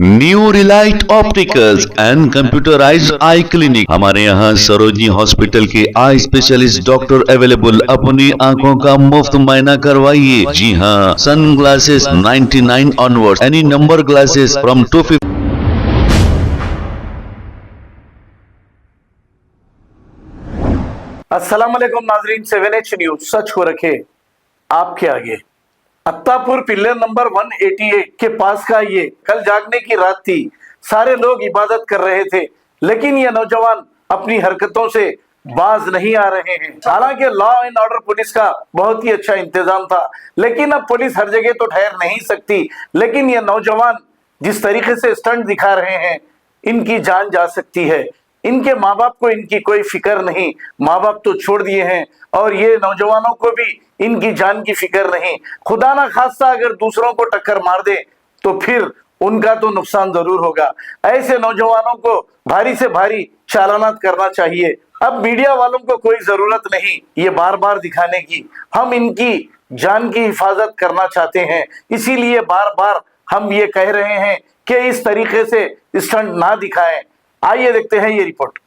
New Relight opticals and computerised I clinic. हमारे यहाँ Sarojini hospital के आई स्पेशलिस्ट डॉक्टर अवेलेबल। अपनी आंखों का मुफ्त मुआयना करवाइए। जी हाँ, sun glasses 99 onward, any number glasses from 250। अस्सलाम वालेकुम नाजरीन, 7H न्यूज सच को रखे आपके आगे। अत्तापुर पिल्लर नंबर 188 के पास का ये कल जागने की रात थी। सारे लोग इबादत कर रहे थे, लेकिन ये नौजवान अपनी हरकतों से बाज नहीं आ रहे हैं। हालांकि लॉ एंड ऑर्डर पुलिस का बहुत ही अच्छा इंतजाम था, लेकिन अब पुलिस हर जगह तो ठहर नहीं सकती। लेकिन ये नौजवान जिस तरीके से स्टंट दिखा रहे हैं, इनकी जान जा सकती है। इनके माँ बाप को इनकी कोई फिक्र नहीं, माँ बाप तो छोड़ दिए हैं, और ये नौजवानों को भी इनकी जान की फिक्र नहीं। खुदा ना खास्ता अगर दूसरों को टक्कर मार दे तो फिर उनका तो नुकसान जरूर होगा। ऐसे नौजवानों को भारी से भारी चालानात करना चाहिए। अब मीडिया वालों को कोई जरूरत नहीं ये बार बार दिखाने की। हम इनकी जान की हिफाजत करना चाहते हैं, इसीलिए बार बार हम ये कह रहे हैं कि इस तरीके से स्टंट ना दिखाएं। आइए देखते हैं ये report.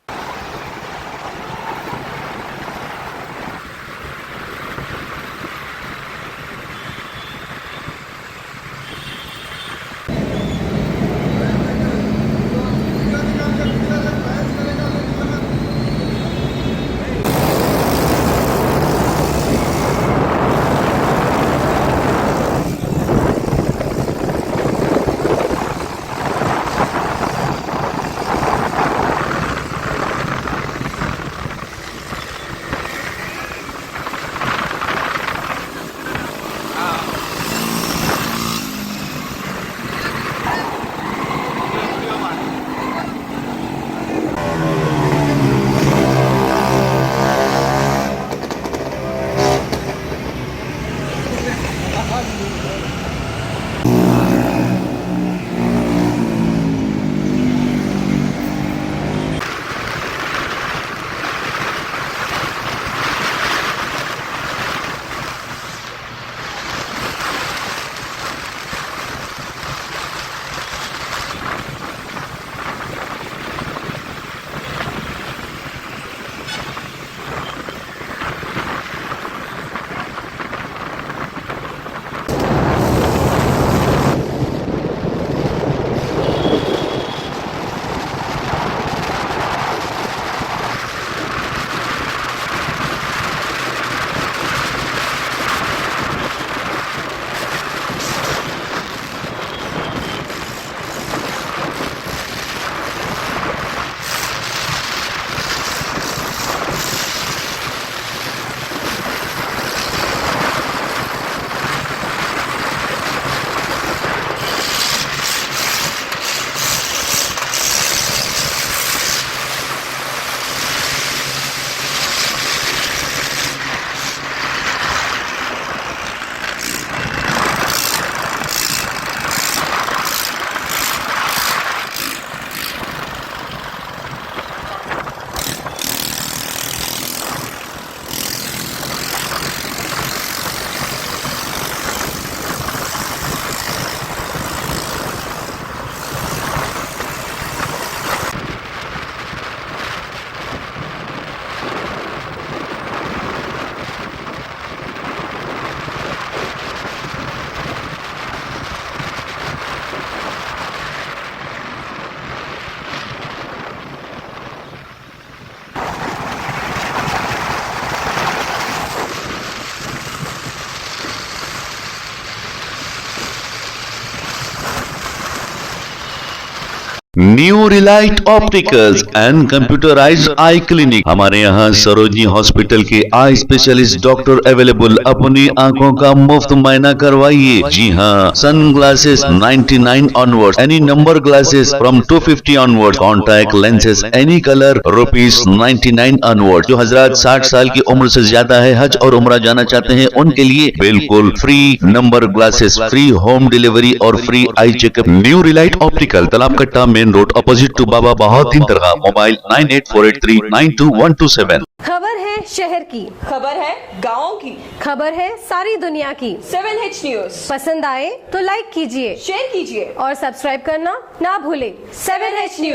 New Relight opticals and computerised I clinic. हमारे यहाँ सरोजनी हॉस्पिटल के आई स्पेशलिस्ट डॉक्टर अवेलेबल। अपनी आंखों का मुफ्त मुआयना करवाइए। जी हाँ, sun glasses 99 onward, any number glasses from 250 onward, contact lenses any colour ₹99 onward. जो हजरात 60 साल की उम्र से ज्यादा है, हज और उम्रा जाना चाहते हैं, उनके लिए बिल्कुल free number glasses, free home delivery और free eye checkup. New relight optical, Talab Katta, main road, opposite to Baba Bahauddin दरगाह। मोबाइल 9848392127। खबर है शहर की, खबर है गाँव की, खबर है सारी दुनिया की। 7H न्यूज पसंद आए तो लाइक कीजिए, शेयर कीजिए और सब्सक्राइब करना ना भूले। 7H news.